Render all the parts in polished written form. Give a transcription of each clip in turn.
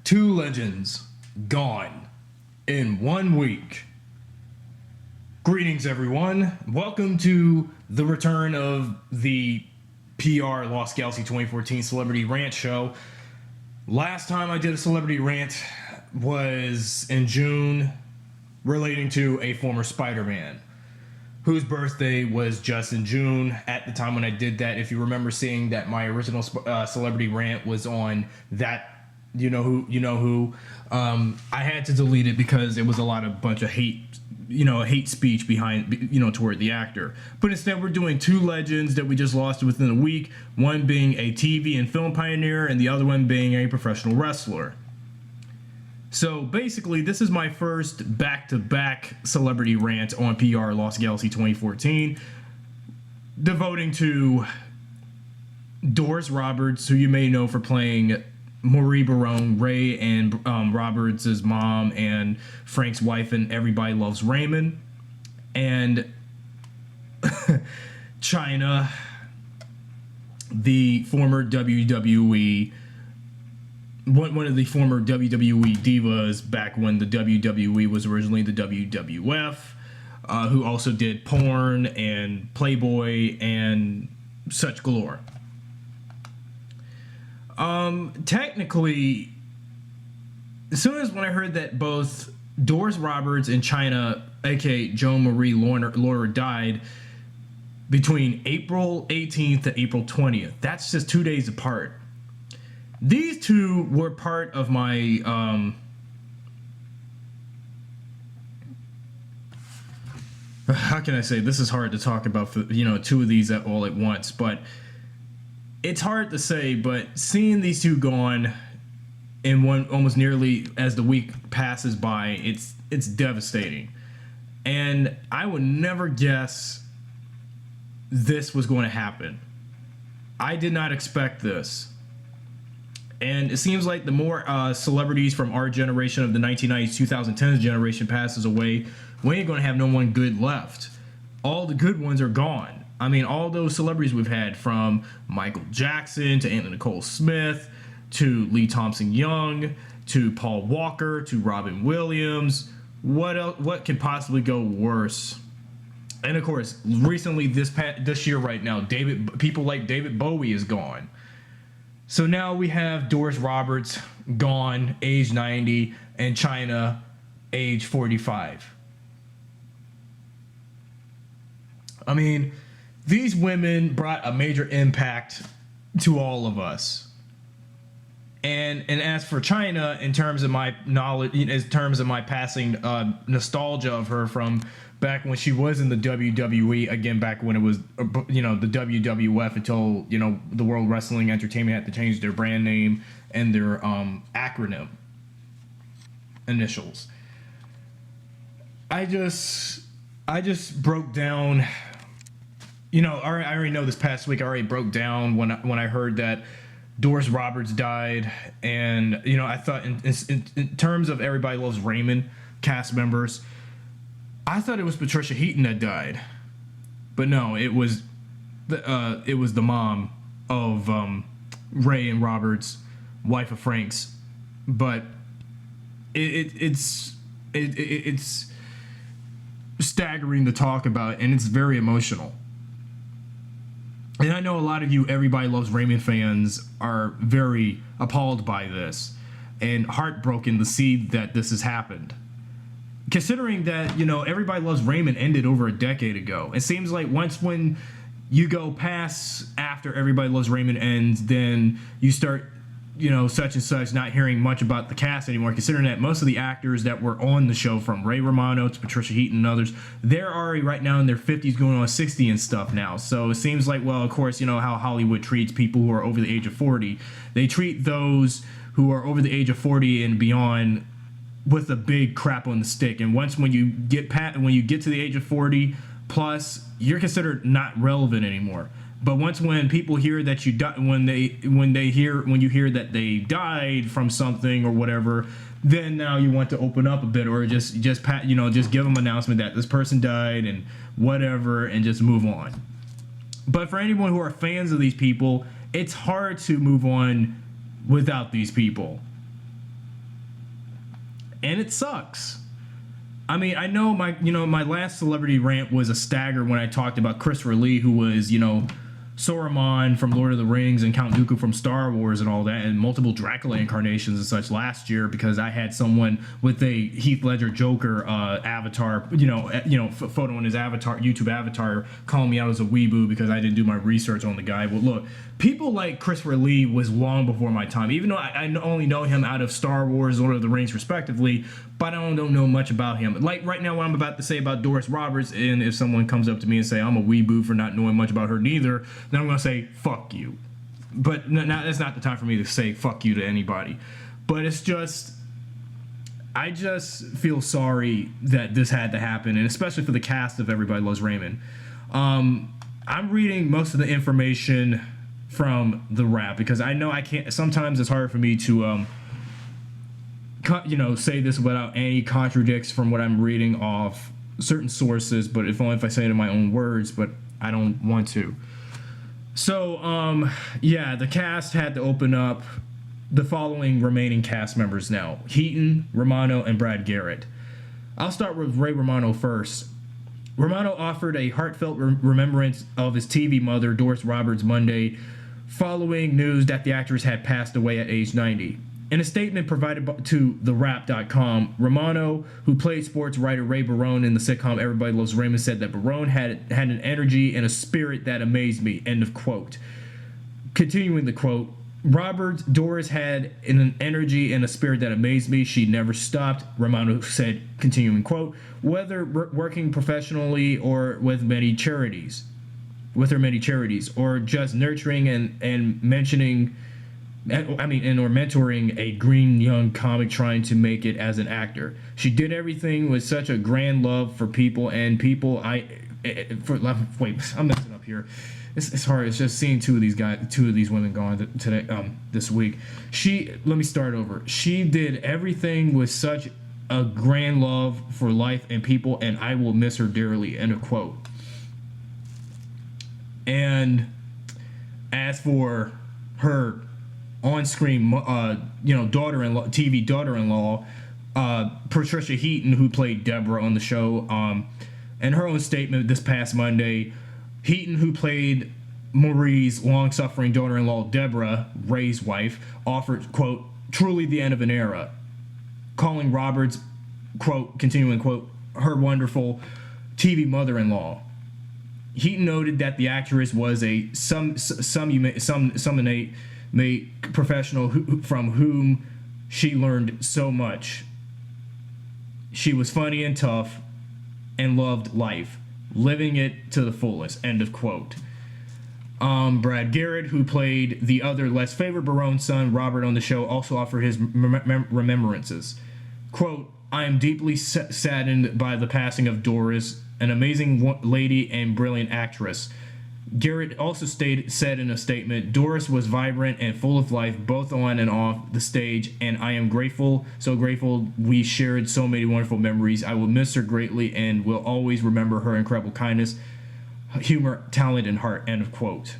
Two legends gone in 1 week. Greetings, everyone. Welcome to the return of the PRLostGalaxy2014 Celebrity Rant show. Last time I did a celebrity rant was in June, relating to a former Spider-Man whose birthday was just in June. At the time when I did that, if you remember seeing that my original celebrity rant was on that you know who, I had to delete it because it was a bunch of hate speech behind, toward the actor. But instead, we're doing two legends that we just lost within a week, one being a TV and film pioneer and the other one being a professional wrestler. So basically, this is my first back-to-back celebrity rant on PRLostGalaxy2014, devoting to Doris Roberts, who you may know for playing Marie Barone, Ray and Roberts' mom and Frank's wife in Everybody Loves Raymond, and Chyna, the former WWE, one of the former WWE divas back when the WWE was originally the WWF, who also did porn and Playboy and such galore. Technically, as soon as when I heard that both Doris Roberts and Chyna, aka Joan Marie Laurer, died between April 18th to April 20th, that's just 2 days apart. These two were part of my how can I say, this is hard to talk about for two of these all at once, but it's hard to say, but seeing these two gone in one almost nearly as the week passes by, it's devastating. And I would never guess this was going to happen. I did not expect this. And it seems like the more celebrities from our generation of the 1990s, 2010s generation passes away, we ain't going to have no one good left. All the good ones are gone. I mean, all those celebrities we've had, from Michael Jackson to Anthony Nicole Smith to Lee Thompson Young to Paul Walker to Robin Williams. What else? What could possibly go worse? And of course, recently this year right now, people like David Bowie is gone. So now we have Doris Roberts gone, age 90, and Chyna, age 45. I mean, these women brought a major impact to all of us. And as for Chyna, in terms of my knowledge, in terms of my passing nostalgia of her from back when she was in the WWE, again back when it was the WWF, until the World Wrestling Entertainment had to change their brand name and their acronym initials. I just broke down. I already know this past week I already broke down when I heard that Doris Roberts died, and I thought in terms of Everybody Loves Raymond cast members, I thought it was Patricia Heaton that died, but no, it was the mom of Ray and Roberts, wife of Frank's. But it's staggering to talk about, and it's very emotional. And I know a lot of you Everybody Loves Raymond fans are very appalled by this and heartbroken to see that this has happened. Considering that, Everybody Loves Raymond ended over a decade ago. It seems like when you go past after Everybody Loves Raymond ends, then you start such and such, not hearing much about the cast anymore, considering that most of the actors that were on the show, from Ray Romano to Patricia Heaton and others, they're already right now in their 50s going on 60 and stuff now. So it seems like, well, of course, how Hollywood treats people who are over the age of 40. They treat those who are over the age of 40 and beyond with a big crap on the stick. And when you get to the age of 40 plus, you're considered not relevant anymore. But when people hear that you died, when you hear that they died from something or whatever, then now you want to open up a bit, or just give them an announcement that this person died and whatever, and just move on. But for anyone who are fans of these people, it's hard to move on without these people. And it sucks. I mean, I know my last celebrity rant was a stagger when I talked about Christopher Lee, who was, Saruman from Lord of the Rings and Count Dooku from Star Wars and all that, and multiple Dracula incarnations and such last year, because I had someone with a Heath Ledger Joker avatar, photo on his avatar, YouTube avatar, calling me out as a weeboo because I didn't do my research on the guy. Well, look, people like Christopher Lee was long before my time, even though I only know him out of Star Wars, Lord of the Rings, respectively, but I don't know much about him. Like right now, what I'm about to say about Doris Roberts, and if someone comes up to me and say I'm a weeboo for not knowing much about her neither, then I'm going to say, fuck you. But that's not the time for me to say fuck you to anybody. But it's just, I just feel sorry that this had to happen, and especially for the cast of Everybody Loves Raymond. I'm reading most of the information from the Wrap, because I know I can't, sometimes it's hard for me to say this without any contradicts from what I'm reading off certain sources, but if only if I say it in my own words, but I don't want to. So, the cast had to open up the following remaining cast members now: Heaton, Romano, and Brad Garrett. I'll start with Ray Romano first. Romano offered a heartfelt remembrance of his TV mother, Doris Roberts, Monday, following news that the actress had passed away at age 90. In a statement provided to TheWrap.com, Romano, who played sports writer Ray Barone in the sitcom Everybody Loves Raymond, said that Barone had an energy and a spirit that amazed me, end of quote. Continuing the quote, Doris had an energy and a spirit that amazed me. She never stopped, Romano said, continuing quote, whether working professionally or with her many charities, or just nurturing and mentoring a green young comic trying to make it as an actor. She did everything with such a grand love for people and people. I'm messing up here. It's hard. It's just seeing two of these women gone today, this week. Let me start over. She did everything with such a grand love for life and people, and I will miss her dearly, end of quote. And as for her on-screen, daughter-in-law, TV daughter-in-law, Patricia Heaton, who played Deborah on the show, in her own statement this past Monday, Heaton, who played Marie's long-suffering daughter-in-law, Deborah, Ray's wife, offered, quote, truly the end of an era, calling Roberts, quote, continuing, quote, her wonderful TV mother-in-law. Heaton noted that the actress was a professional from whom she learned so much. She was funny and tough and loved life, living it to the fullest, end of quote. Brad Garrett, who played the other less favored Barone son, Robert, on the show, also offered his remembrances. Quote, I am deeply saddened by the passing of Doris, an amazing lady and brilliant actress. Garrett also said in a statement, Doris was vibrant and full of life, both on and off the stage, and I am so grateful we shared so many wonderful memories. I will miss her greatly and will always remember her incredible kindness, humor, talent, and heart, end of quote.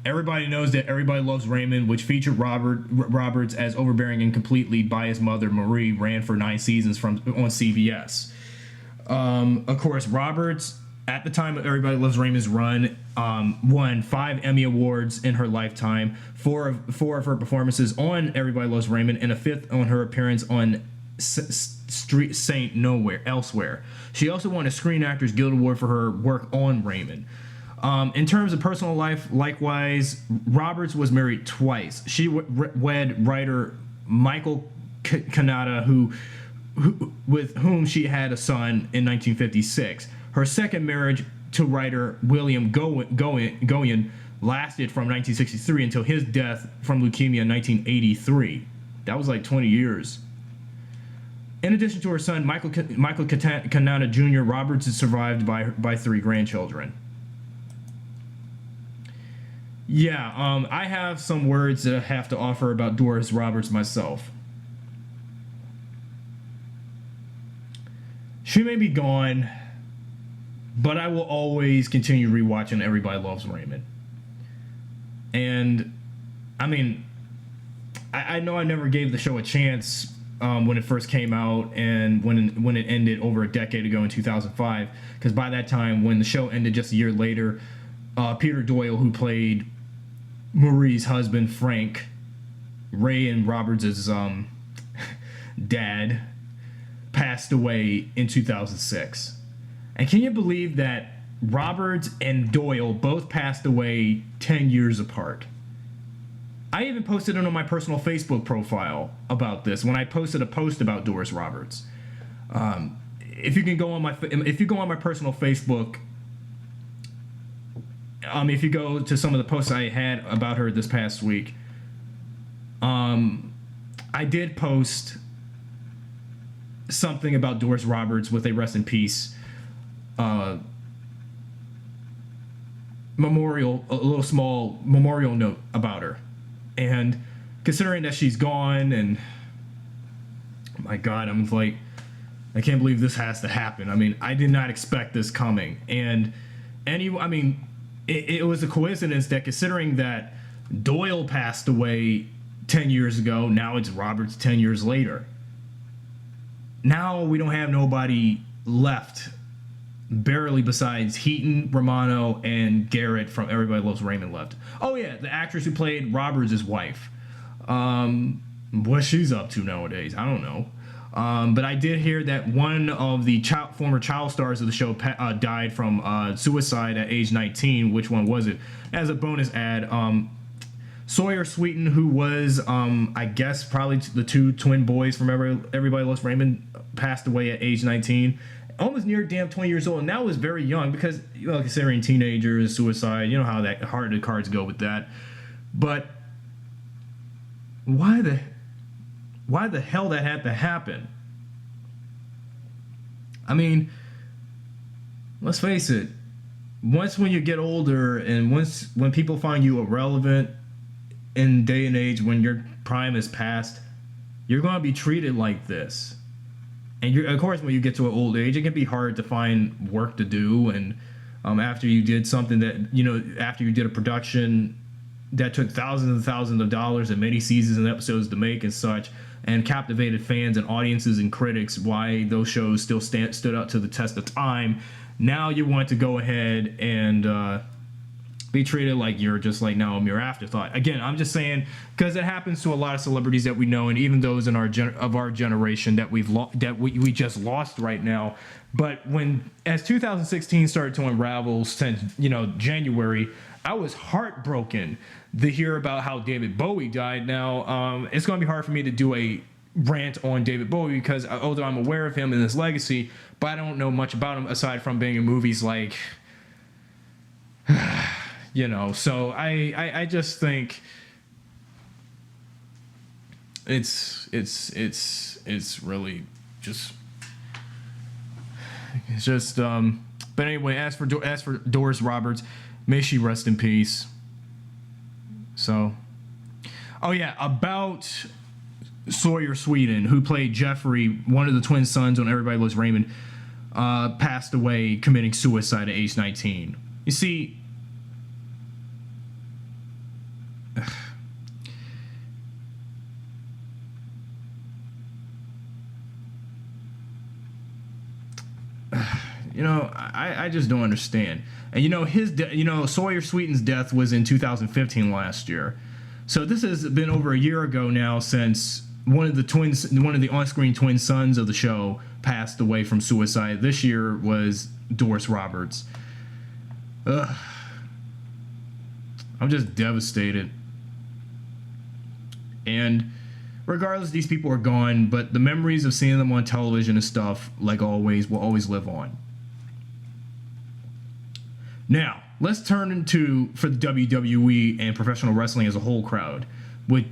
Everybody knows that Everybody Loves Raymond, which featured Roberts as overbearing and completely by his mother, Marie, ran for 9 seasons on CBS. Of course, Roberts, at the time of Everybody Loves Raymond's run, won 5 Emmy Awards in her lifetime, 4 of her performances on Everybody Loves Raymond, and a 5th on her appearance on Street Saint Nowhere Elsewhere. She also won a Screen Actors Guild Award for her work on Raymond. In terms of personal life, likewise, Roberts was married twice. She wed writer Michael Kanata, with whom she had a son in 1956. Her second marriage to writer William Goyen lasted from 1963 until his death from leukemia in 1983. That was like 20 years. In addition to her son, Michael Kanata Jr., Roberts is survived by 3 grandchildren. Yeah, I have some words that I have to offer about Doris Roberts myself. She may be gone, but I will always continue rewatching Everybody Loves Raymond. And, I mean, I know I never gave the show a chance when it first came out and when it ended over a decade ago in 2005. Because by that time, when the show ended just a year later, Peter Doyle, who played Marie's husband, Frank, Ray and Roberts' dad, passed away in 2006. And can you believe that Roberts and Doyle both passed away 10 years apart? I even posted it on my personal Facebook profile about this when I posted a post about Doris Roberts. If you go on my personal Facebook, if you go to some of the posts I had about her this past week, I did post something about Doris Roberts with a rest in peace memorial, a little small memorial note about her. And considering that she's gone, and my God, I'm like, I can't believe this has to happen. I mean, I did not expect this coming. And it was a coincidence that, considering that Doyle passed away 10 years ago, now it's Roberts 10 years later. Now we don't have nobody left, barely, besides Heaton, Romano, and Garrett from Everybody Loves Raymond left. Oh yeah, the actress who played Roberts' wife. What she's up to nowadays, I don't know. But I did hear that one of the former child stars of the show died from suicide at age 19. Which one was it? As a bonus ad, Sawyer Sweeten, who was, I guess, probably the 2 twin boys from Everybody Loves Raymond, passed away at age 19. Almost near damn 20 years old, and that was very young because, considering teenagers, suicide, you know how that hard the cards go with that. But why the hell that had to happen? I mean, let's face it. When you get older, and when people find you irrelevant in day and age, when your prime is past, you're going to be treated like this. And of course, when you get to an old age, it can be hard to find work to do. And after you did something that, after you did a production that took thousands and thousands of dollars and many seasons and episodes to make and such, and captivated fans and audiences and critics, why those shows still stood up to the test of time, now you want to go ahead and be treated like you're just like now a mere afterthought. Again, I'm just saying, because it happens to a lot of celebrities that we know, and even those in our generation that we just lost right now. But as 2016 started to unravel since January, I was heartbroken to hear about how David Bowie died. Now it's going to be hard for me to do a rant on David Bowie because although I'm aware of him and his legacy, but I don't know much about him aside from being in movies like so I just think it's really just but anyway, as for Doris Roberts, may she rest in peace. So, oh yeah, about Sawyer Sweeten, who played Jeffrey, one of the twin sons on Everybody Loves Raymond, passed away committing suicide at age 19. You see, I just don't understand. And Sawyer Sweeten's death was in 2015 last year. So this has been over a year ago now since one of the on-screen twin sons of the show passed away from suicide. This year was Doris Roberts. Ugh. I'm just devastated. And regardless, these people are gone, but the memories of seeing them on television and stuff, like always, will always live on. Now, let's turn for the WWE and professional wrestling as a whole crowd with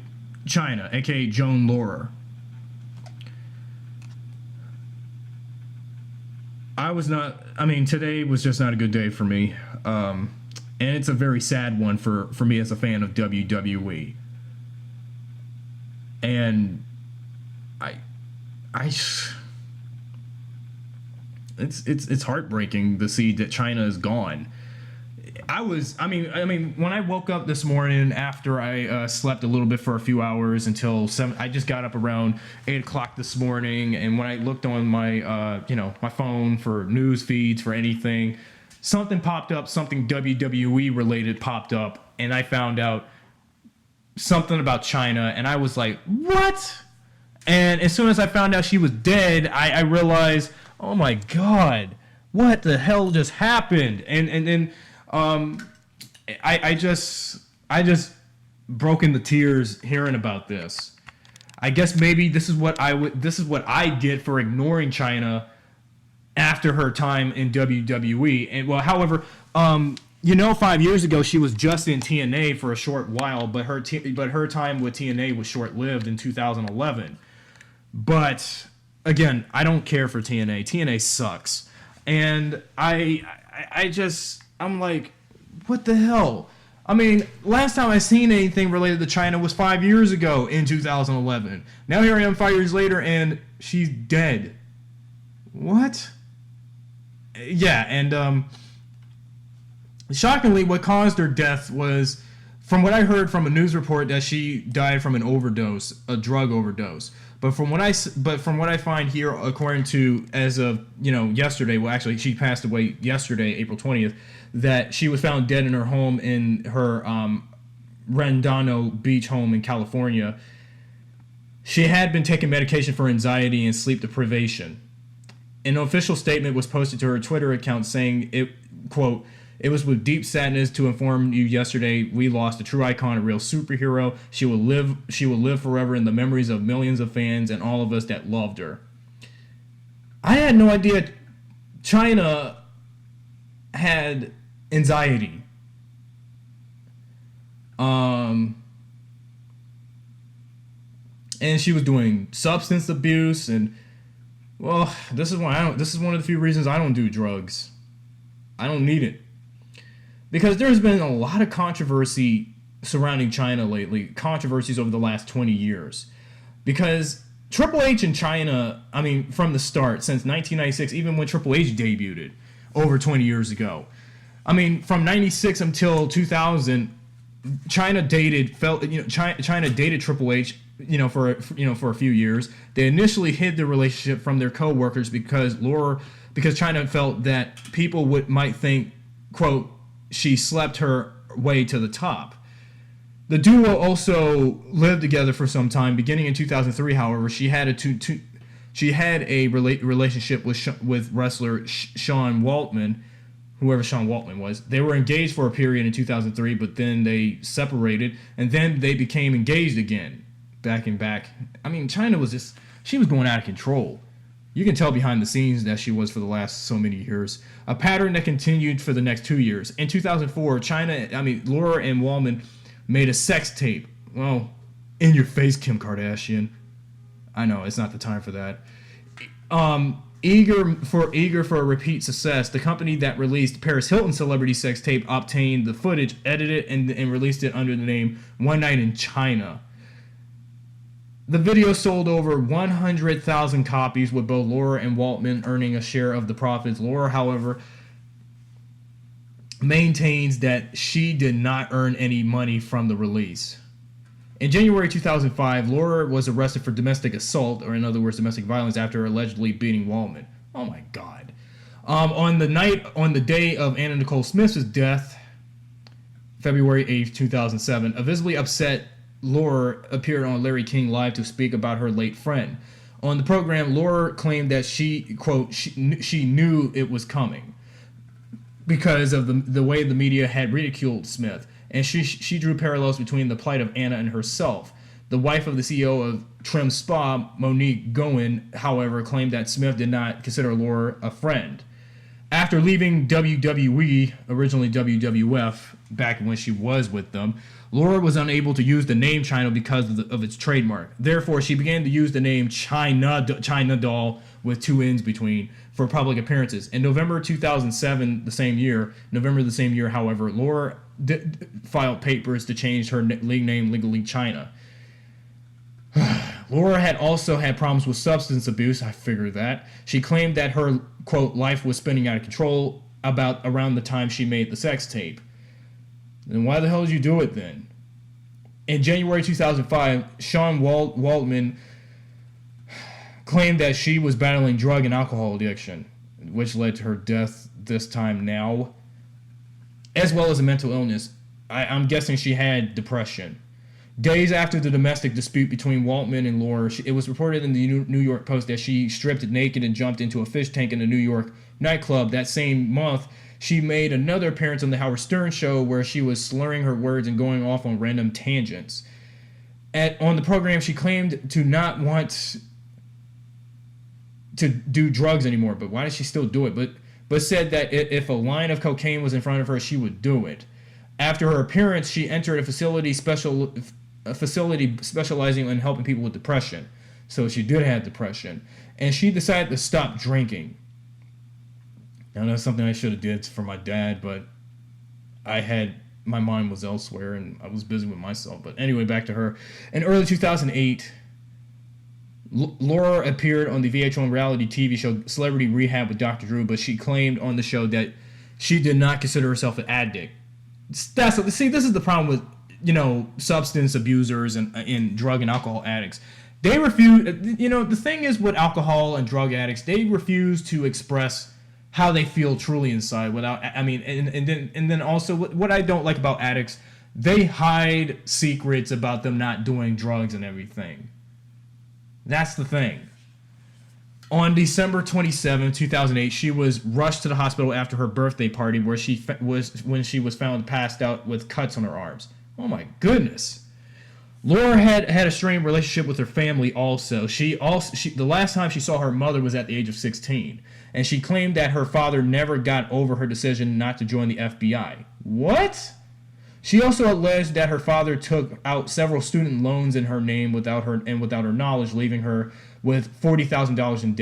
Chyna, aka Joan Laurer. I was not. I mean, today was just not a good day for me, and it's a very sad one for me as a fan of WWE. And it's heartbreaking to see that Chyna is gone. I mean, when I woke up this morning after I slept a little bit for a few hours until 7, I just got up around 8 o'clock this morning, and when I looked on my, my phone for news feeds for anything, something popped up, something WWE related popped up, and I found out something about Chyna, and I was like, what? And as soon as I found out she was dead, I realized, oh my God, what the hell just happened? And then I just broke into tears hearing about this. I guess maybe this is what I get for ignoring Chyna after her time in WWE. And well, however, 5 years ago she was just in TNA for a short while, but her time with TNA was short-lived in 2011. But again, I don't care for TNA. TNA sucks. And I'm like, what the hell? I mean, last time I seen anything related to Chyna was 5 years ago in 2011. Now here I am 5 years later and she's dead. What? Yeah, and shockingly, what caused her death was, from what I heard from a news report, that she died from an overdose, a drug overdose. But from what I find here, according to, as of yesterday, well, actually she passed away yesterday, April 20th, that she was found dead in her home in her Rendano Beach home in California. She had been taking medication for anxiety and sleep deprivation. An official statement was posted to her Twitter account saying, it, quote, "It was with deep sadness to inform you yesterday we lost a true icon, a real superhero. She will live forever in the memories of millions of fans and all of us that loved her." I had no idea Chyna had anxiety. And she was doing substance abuse, and well, this is one of the few reasons I don't do drugs. I don't need it. Because there's been a lot of controversy surrounding Chyna lately, controversies over the last 20 years. Because Triple H and Chyna, I mean, from the start, since 1996, even when Triple H debuted over 20 years ago. I mean, from 96 until 2000, Chyna dated Triple H, for a few years. They initially hid the relationship from their co-workers because Chyna felt that people might think, quote, she slept her way to the top. The duo also lived together for some time. Beginning in 2003, however, she had a relationship with wrestler Sean Waltman, whoever Sean Waltman was. They were engaged for a period in 2003, but then they separated, and then they became engaged again, back and back. I mean, Chyna was she was going out of control. You can tell behind the scenes that she was for the last so many years. A pattern that continued for the next 2 years. In 2004, Laurer and Waltman made a sex tape. Well, in your face, Kim Kardashian. I know, it's not the time for that. Eager for a repeat success, the company that released Paris Hilton's celebrity sex tape obtained the footage, edited it, and released it under the name One Night in Chyna. The video sold over 100,000 copies, with both Laurer and Waltman earning a share of the profits. Laurer, however, maintains that she did not earn any money from the release. In January 2005, Laurer was arrested for domestic assault, or in other words, domestic violence, after allegedly beating Waltman. Oh my God. On the day of Anna Nicole Smith's death, February 8th, 2007, a visibly upset Laurer appeared on Larry King Live to speak about her late friend. On the program, Laurer claimed that she, quote, she knew it was coming because of the way the media had ridiculed Smith, and she drew parallels between the plight of Anna and herself. The wife of the CEO of Trim Spa, Monique Goen, however, claimed that Smith did not consider Laurer a friend. After leaving WWE, originally WWF, back when she was with them, Laurer was unable to use the name Chyna because of its trademark. Therefore, she began to use the name Chyna Doll with 2 N's between, for public appearances. In November 2007, November the same year, however, Laurer filed papers to change her league name legally Chyna. Laurer had also had problems with substance abuse. I figured that. She claimed that her, quote, life was spinning out of control around the time she made the sex tape. Then why the hell did you do it then? In January 2005, Sean Waldman claimed that she was battling drug and alcohol addiction, which led to her death this time now, as well as a mental illness. I'm guessing she had depression. Days after the domestic dispute between Waldman and Laurer, it was reported in the New York Post that she stripped naked and jumped into a fish tank in a New York nightclub. That same month, she made another appearance on the Howard Stern show where she was slurring her words and going off on random tangents. On the program, she claimed to not want to do drugs anymore, but why does she still do it? But said that if a line of cocaine was in front of her, she would do it. After her appearance, she entered a facility specializing in helping people with depression. So she did have depression. And she decided to stop drinking. Now, that's something I should have did for my dad, but my mind was elsewhere and I was busy with myself. But anyway, back to her. In early 2008, Laurer appeared on the VH1 reality TV show Celebrity Rehab with Dr. Drew, but she claimed on the show that she did not consider herself an addict. This is the problem with, substance abusers and drug and alcohol addicts. They refuse, the thing is with alcohol and drug addicts, they refuse to express how they feel truly inside and then also what I don't like about addicts, they hide secrets about them not doing drugs and everything. That's the thing. On December 27, 2008, she was rushed to the hospital after her birthday party where when she was found passed out with cuts on her arms. Oh my goodness. Laurer had a strained relationship with her family also. The last time she saw her mother was at the age of 16, and she claimed that her father never got over her decision not to join the FBI. What? She also alleged that her father took out several student loans in her name without her knowledge, leaving her with $40,000 in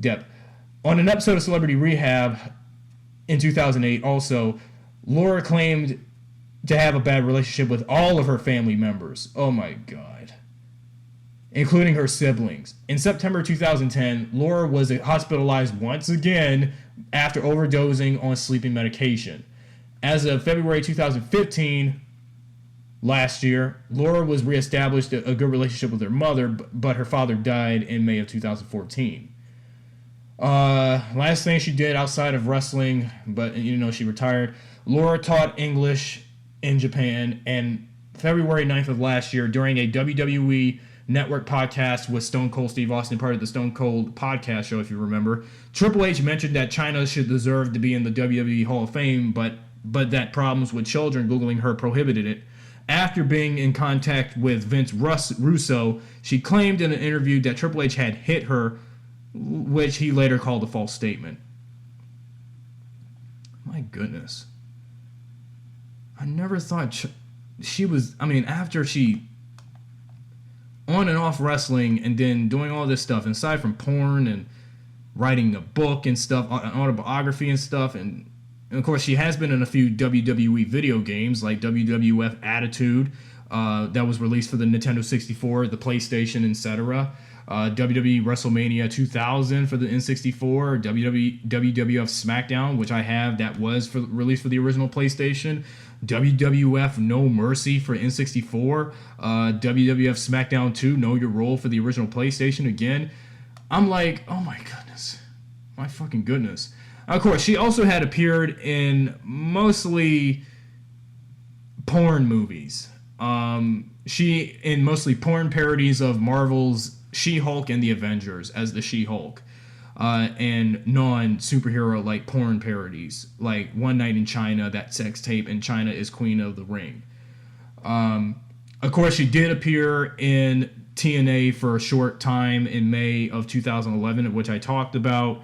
debt. On an episode of Celebrity Rehab in 2008, also, Laurer claimed to have a bad relationship with all of her family members. Oh my God. Including her siblings. In September 2010, Laurer was hospitalized once again after overdosing on sleeping medication. As of February 2015, last year, Laurer was reestablished a good relationship with her mother, but her father died in May of 2014. Last thing she did outside of wrestling, but she retired. Laurer taught English in Japan, and February 9th of last year, during a WWE Network podcast with Stone Cold Steve Austin, part of the Stone Cold podcast show, if you remember, Triple H mentioned that Chyna should deserve to be in the WWE Hall of Fame, but that problems with children Googling her prohibited it. After being in contact with Vince Russo, she claimed in an interview that Triple H had hit her, which he later called a false statement. My goodness. I never thought she was, after she on and off wrestling and then doing all this stuff, aside from porn and writing a book and stuff, an autobiography and stuff, and of course, she has been in a few WWE video games like WWF Attitude that was released for the Nintendo 64, the PlayStation, etc. WWE WrestleMania 2000 for the N64, WWF SmackDown, which I have, that was released for the original PlayStation, WWF No Mercy for N64, WWF SmackDown 2, Know Your Role for the original PlayStation. Again, I'm like, oh my goodness. My fucking goodness. Of course, she also had appeared in mostly porn movies. She in mostly porn parodies of Marvel's She-Hulk and the Avengers as the She-Hulk. And non-superhero like porn parodies, like One Night in China, that sex tape, and Chyna is Queen of the Ring. Of course, she did appear in TNA for a short time in May of 2011, which I talked about.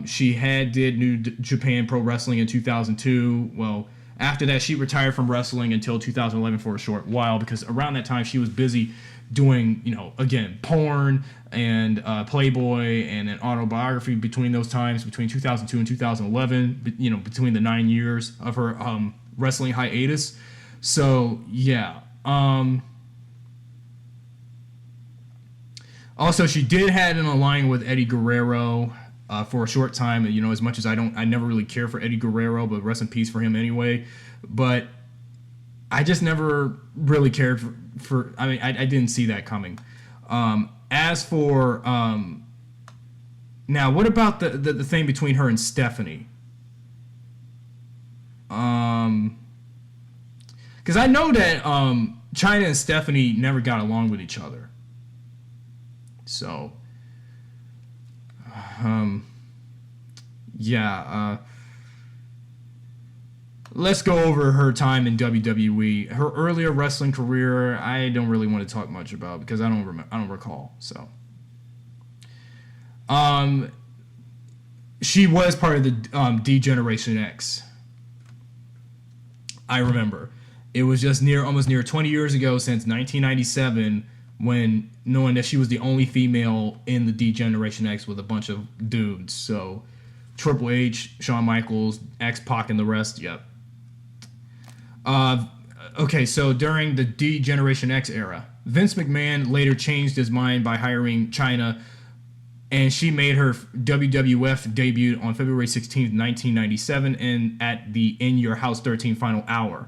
She did New Japan Pro Wrestling in 2002. Well, after that, she retired from wrestling until 2011 for a short while, because around that time she was busy doing, again, porn and Playboy and an autobiography between those times, between 2002 and 2011, between the 9 years of her wrestling hiatus. So, yeah. Also, she did have an alliance with Eddie Guerrero for a short time. As much as I never really care for Eddie Guerrero, but rest in peace for him anyway. But I just never really cared for I didn't see that coming. As for now, what about the thing between her and Stephanie? Because I know that Chyna and Stephanie never got along with each other. So, let's go over her time in WWE. Her earlier wrestling career, I don't really want to talk much about because I don't recall. So, she was part of the D-Generation X. I remember. It was just almost near 20 years ago since 1997 when knowing that she was the only female in the D-Generation X with a bunch of dudes. So, Triple H, Shawn Michaels, X-Pac, and the rest, yep. Okay, so during the D-Generation X era, Vince McMahon later changed his mind by hiring Chyna, and she made her WWF debut on February 16th, 1997, and at the In Your House 13 Final Hour.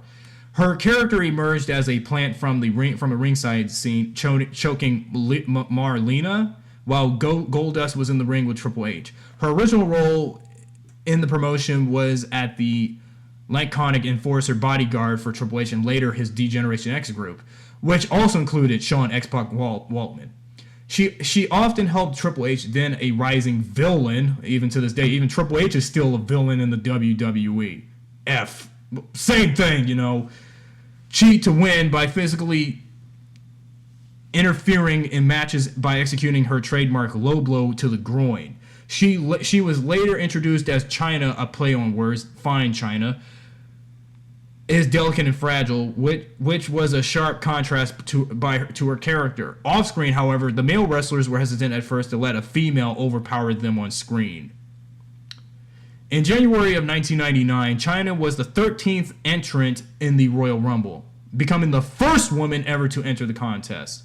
Her character emerged as a plant from a ringside scene, choking Marlena, while Goldust was in the ring with Triple H. Her original role in the promotion was at the Laconic Enforcer bodyguard for Triple H and later his D-Generation X group, which also included Shawn X-Pac Waltman. She often helped Triple H, then a rising villain, even to this day. Even Triple H is still a villain in the WWE. Same thing, cheat to win by physically interfering in matches by executing her trademark low blow to the groin. She was later introduced as Chyna, a play on words, fine Chyna, is delicate and fragile, which was a sharp contrast to her character. Off screen, however, the male wrestlers were hesitant at first to let a female overpower them on screen. In January of 1999, Chyna was the 13th entrant in the Royal Rumble, becoming the first woman ever to enter the contest.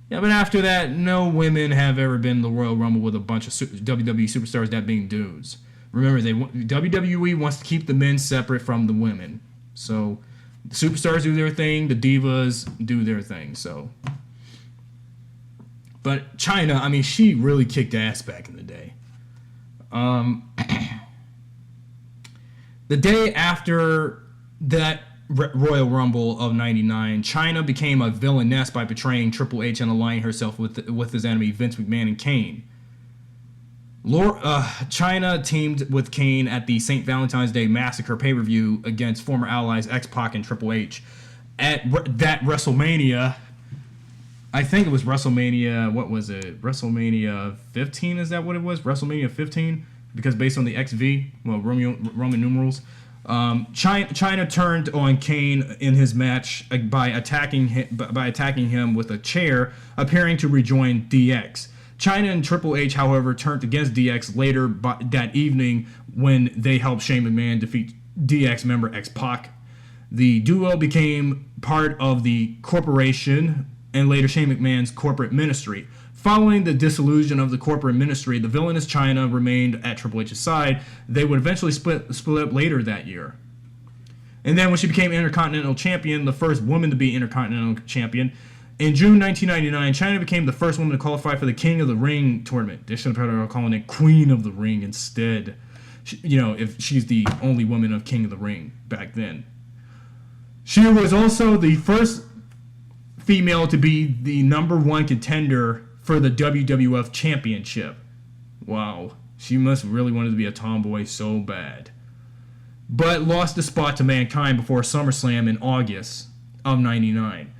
Yeah, but after that, no women have ever been in the Royal Rumble with a bunch of WWE superstars, that being dudes. Remember, WWE wants to keep the men separate from the women. So, the superstars do their thing, the divas do their thing, so. But Chyna, she really kicked ass back in the day. The day after that Royal Rumble of 99, Chyna became a villainess by betraying Triple H and aligning herself with his enemy Vince McMahon and Kane. Chyna teamed with Kane at the St. Valentine's Day Massacre pay-per-view against former allies X-Pac and Triple H. At that WrestleMania, I think it was WrestleMania, what was it? WrestleMania 15, is that what it was? WrestleMania 15? Because based on the XV, Roman numerals. Chyna turned on Kane in his match by attacking him with a chair, appearing to rejoin DX. Chyna and Triple H, however, turned against DX later that evening when they helped Shane McMahon defeat DX member X-Pac. The duo became part of the corporation and later Shane McMahon's corporate ministry. Following the dissolution of the corporate ministry, the villainous Chyna remained at Triple H's side. They would eventually split up later that year. And then when she became Intercontinental Champion, the first woman to be Intercontinental Champion, in June 1999, Chyna became the first woman to qualify for the King of the Ring tournament. They should have probably calling it Queen of the Ring instead. If she's the only woman of King of the Ring back then. She was also the first female to be the number one contender for the WWF Championship. Wow. She must really wanted to be a tomboy so bad. But lost the spot to Mankind before SummerSlam in August of 99.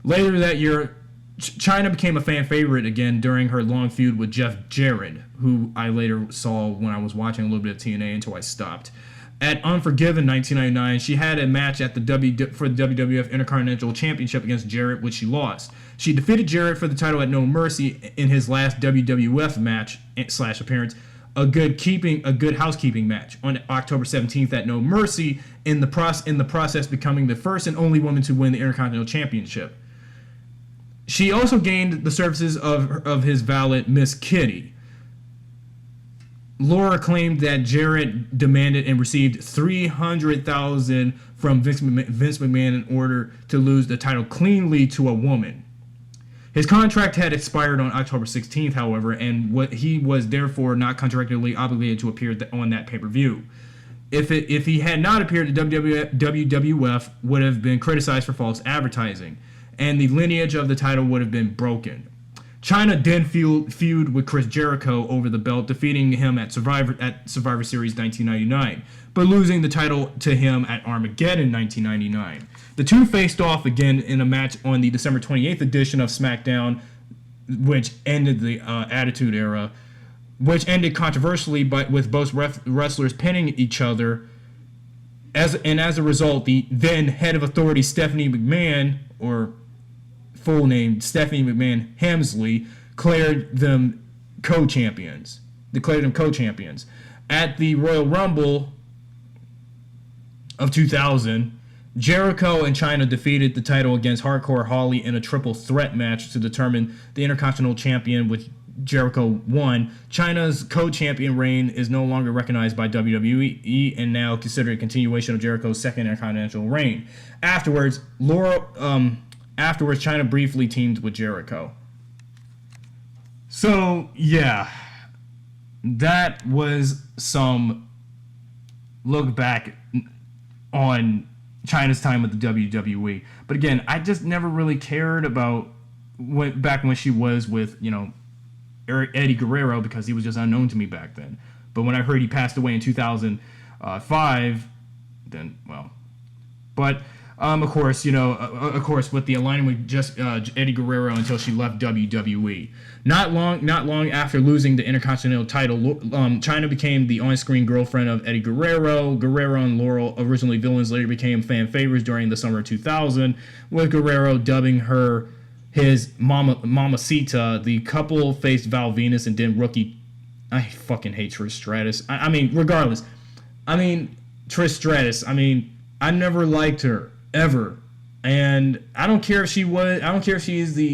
Later that year, Chyna became a fan favorite again during her long feud with Jeff Jarrett, who I later saw when I was watching a little bit of TNA until I stopped. At Unforgiven 1999, she had a match at for the WWF Intercontinental Championship against Jarrett, which she lost. She defeated Jarrett for the title at No Mercy in his last WWF match / appearance, a good housekeeping match on October 17th at No Mercy, in the process becoming the first and only woman to win the Intercontinental Championship. She also gained the services of his valet, Miss Kitty. Laurer claimed that Jarrett demanded and received $300,000 from Vince McMahon in order to lose the title cleanly to a woman. His contract had expired on October 16th, however, and he was therefore not contractually obligated to appear on that pay-per-view. If he had not appeared, the WWF would have been criticized for false advertising, and the lineage of the title would have been broken. Chyna then feud with Chris Jericho over the belt, defeating him at Survivor Series 1999, but losing the title to him at Armageddon 1999. The two faced off again in a match on the December 28th edition of SmackDown, which ended the Attitude Era, which ended controversially, but with both wrestlers pinning each other. As a result, the then head of authority Stephanie McMahon, or full name Stephanie McMahon Hemsley, declared them co-champions. At the Royal Rumble of 2000, Jericho and Chyna defeated the title against Hardcore Holly in a triple threat match to determine the Intercontinental Champion, which Jericho won. Chyna's co-champion reign is no longer recognized by WWE and now considered a continuation of Jericho's second Intercontinental reign. Afterwards, Chyna briefly teamed with Jericho. So, yeah, that was some look back on Chyna's time with the WWE. But again, I just never really cared about back when she was with, Eddie Guerrero, because he was just unknown to me back then. But when I heard he passed away in 2005, then, well. But of course, with the aligning with just Eddie Guerrero until she left WWE. Not long after losing the Intercontinental title, Chyna became the on-screen girlfriend of Eddie Guerrero. Guerrero and Laurel, originally villains, later became fan favorites during the summer of 2000, with Guerrero dubbing her his Mamacita. The couple faced Val Venus and then rookie. I fucking hate Trish Stratus. Regardless. Trish Stratus. I never liked her. Ever. And I don't care if she is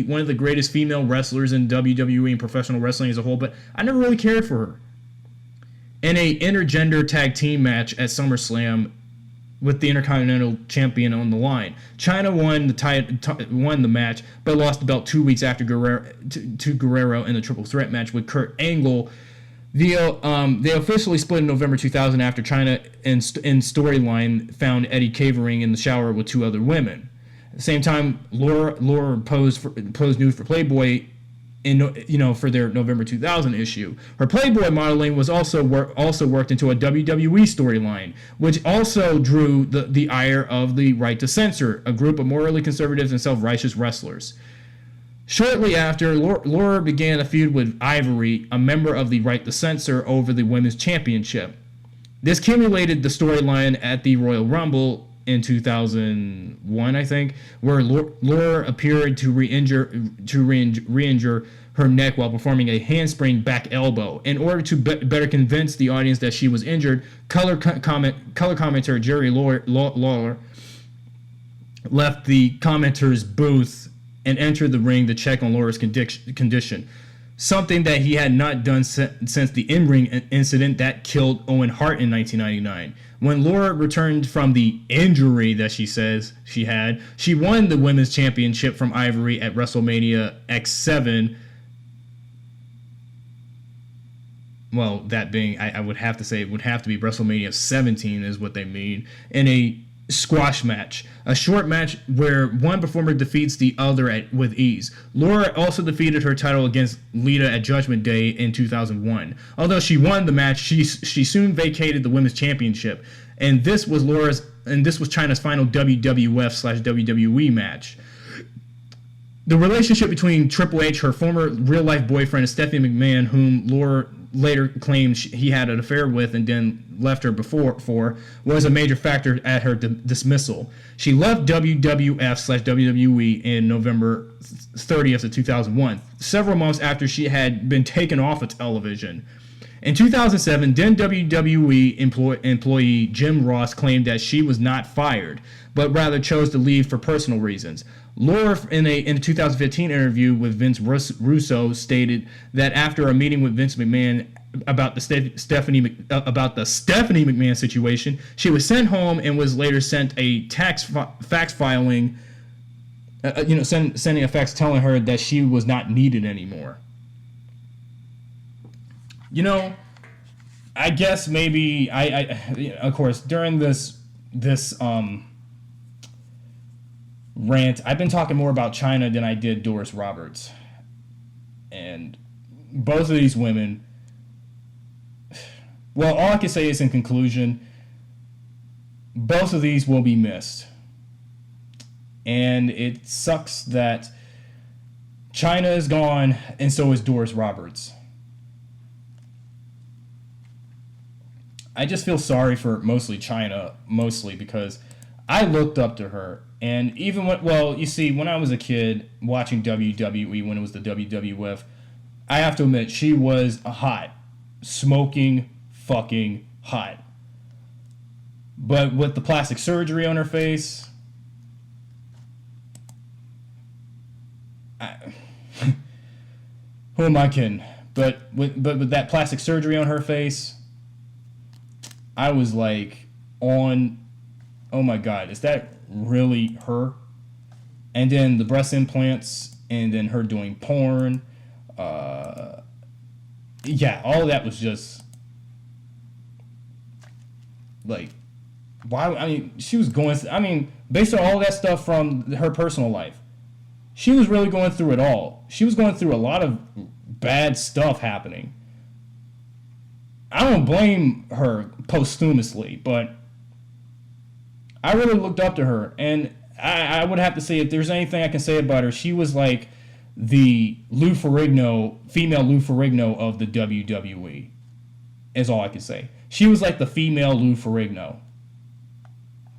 one of the greatest female wrestlers in WWE and professional wrestling as a whole, but I never really cared for her. In a intergender tag team match at SummerSlam with the Intercontinental Champion on the line, Chyna won the match, but lost the belt 2 weeks after to Guerrero in the triple threat match with Kurt Angle. They officially split in November 2000 after Chyna in storyline found Eddie cavering in the shower with two other women. At the same time, Laurer posed nude for Playboy for their November 2000 issue. Her Playboy modeling was also worked into a WWE storyline, which also drew the ire of the Right to Censor, a group of morally conservatives and self-righteous wrestlers. Shortly after, Laurer began a feud with Ivory, a member of the Right to Censor, over the Women's Championship. This accumulated the storyline at the Royal Rumble in 2001, I think, where Laurer appeared to re-injure her neck while performing a handspring back elbow. In order to better convince the audience that she was injured, color commentator Jerry Laurer left the commentator's booth and entered the ring to check on Laura's condition, something that he had not done since the in-ring incident that killed Owen Hart in 1999. When Laura returned from the injury that she says she had, she won the Women's Championship from Ivory at WrestleMania X7. Well, that being, I would have to say it would have to be WrestleMania 17 is what they mean, in a squash match, a short match where one performer defeats the other with ease. Laura also defeated her title against Lita at Judgment Day in 2001. Although she won the match, she soon vacated the Women's Championship, and this was Chyna's final WWF/WWE match. The relationship between Triple H, her former real-life boyfriend, and Stephanie McMahon, whom later claimed he had an affair with and then left her for was a major factor at her dismissal. She left WWF/WWE in November 30th of 2001, several months after she had been taken off of television. In 2007, then WWE employee Jim Ross claimed that she was not fired, but rather chose to leave for personal reasons. Laurer, in a 2015 interview with Vince Russo, stated that after a meeting with Vince McMahon about the Stephanie McMahon situation, she was sent home and was later sent a fax filing, sending a fax telling her that she was not needed anymore. I guess maybe of course during this rant, I've been talking more about Chyna than I did Doris Roberts. And both of these women, well, all I can say is in conclusion, both of these will be missed. And it sucks that Chyna is gone, and so is Doris Roberts. I just feel sorry for mostly Chyna, because I looked up to her. And even when I was a kid watching WWE, when it was the WWF, I have to admit, she was hot. Smoking fucking hot. But with the plastic surgery on her face, who am I kidding? But with that plastic surgery on her face, I was like, oh my God, is that really her? And then the breast implants, and then her doing porn. Yeah, all of that was just like, why? I mean, she was going. I mean, based on all that stuff from her personal life, she was really going through it all. She was going through a lot of bad stuff happening. I don't blame her posthumously, but I really looked up to her, and I would have to say, if there's anything I can say about her, she was like the female Lou Ferrigno of the WWE, is all I can say. She was like the female Lou Ferrigno.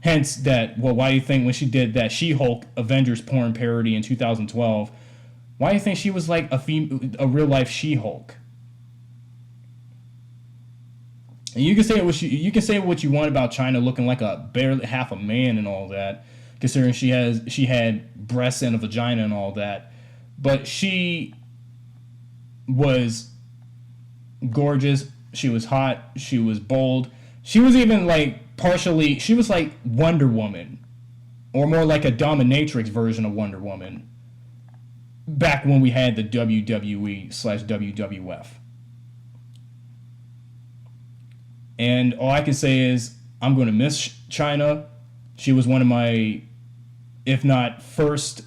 Hence that, why do you think when she did that She-Hulk Avengers porn parody in 2012, why do you think she was like a real-life She-Hulk? And you can say what you want about Chyna looking like barely half a man and all that, considering she had breasts and a vagina and all that, but she was gorgeous. She was hot. She was bold. She was even she was like Wonder Woman, or more like a dominatrix version of Wonder Woman, back when we had the WWE/WWF. And all I can say is, I'm going to miss Chyna. She was one of my, if not first,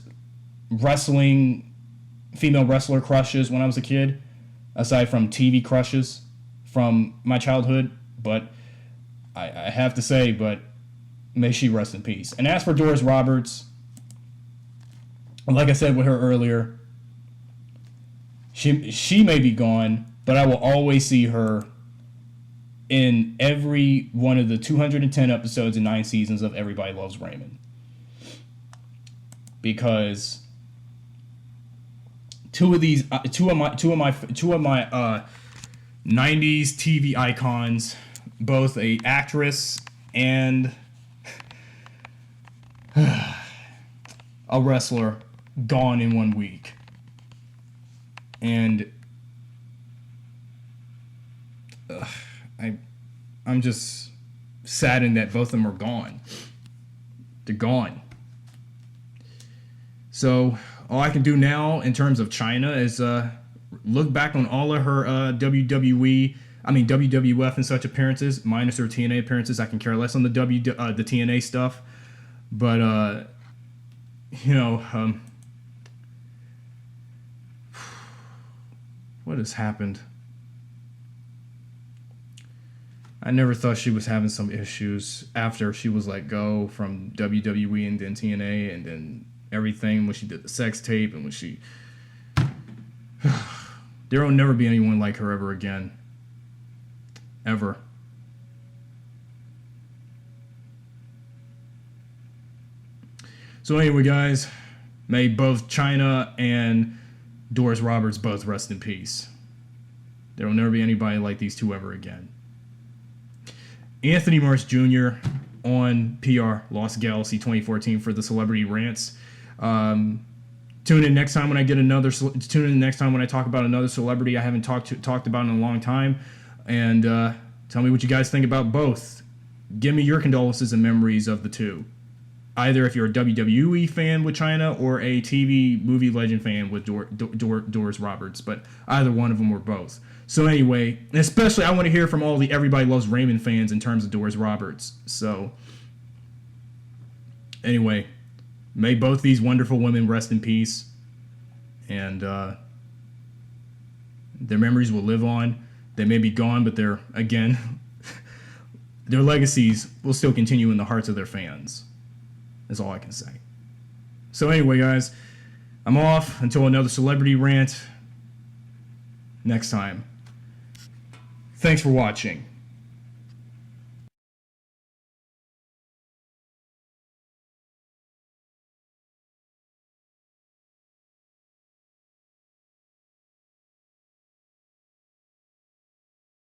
female wrestler crushes when I was a kid, aside from TV crushes from my childhood. But I have to say, but may she rest in peace. And as for Doris Roberts, like I said with her earlier, she may be gone, but I will always see her in every one of the 210 episodes and 9 seasons of Everybody Loves Raymond. Because two of my 90s TV icons, both a actress and a wrestler, gone in 1 week. And I'm just saddened that both of them are gone. They're gone. So all I can do now in terms of Chyna is look back on all of her WWF and such appearances, minus her TNA appearances. I can care less on the TNA stuff, but what has happened? I never thought she was having some issues after she was let go from WWE and then TNA and then everything, when she did the sex tape and when she... There will never be anyone like her ever again. ever. So anyway, guys, may both Chyna and Doris Roberts both rest in peace. There will never be anybody like these two ever again. Anthony Morris Jr. on PRLostGalaxy2014 for the celebrity rants. Tune in next time when I get another. Tune in next time when I talk about another celebrity I haven't talked about in a long time, and tell me what you guys think about both. Give me your condolences and memories of the two. Either if you're a WWE fan with Chyna or a TV movie legend fan with Doris Roberts, but either one of them or both. So anyway, especially I want to hear from all the Everybody Loves Raymond fans in terms of Doris Roberts. So anyway, may both these wonderful women rest in peace, and their memories will live on. They may be gone, but their legacies will still continue in the hearts of their fans. That's all I can say. So anyway, guys, I'm off until another celebrity rant next time. Thanks for watching.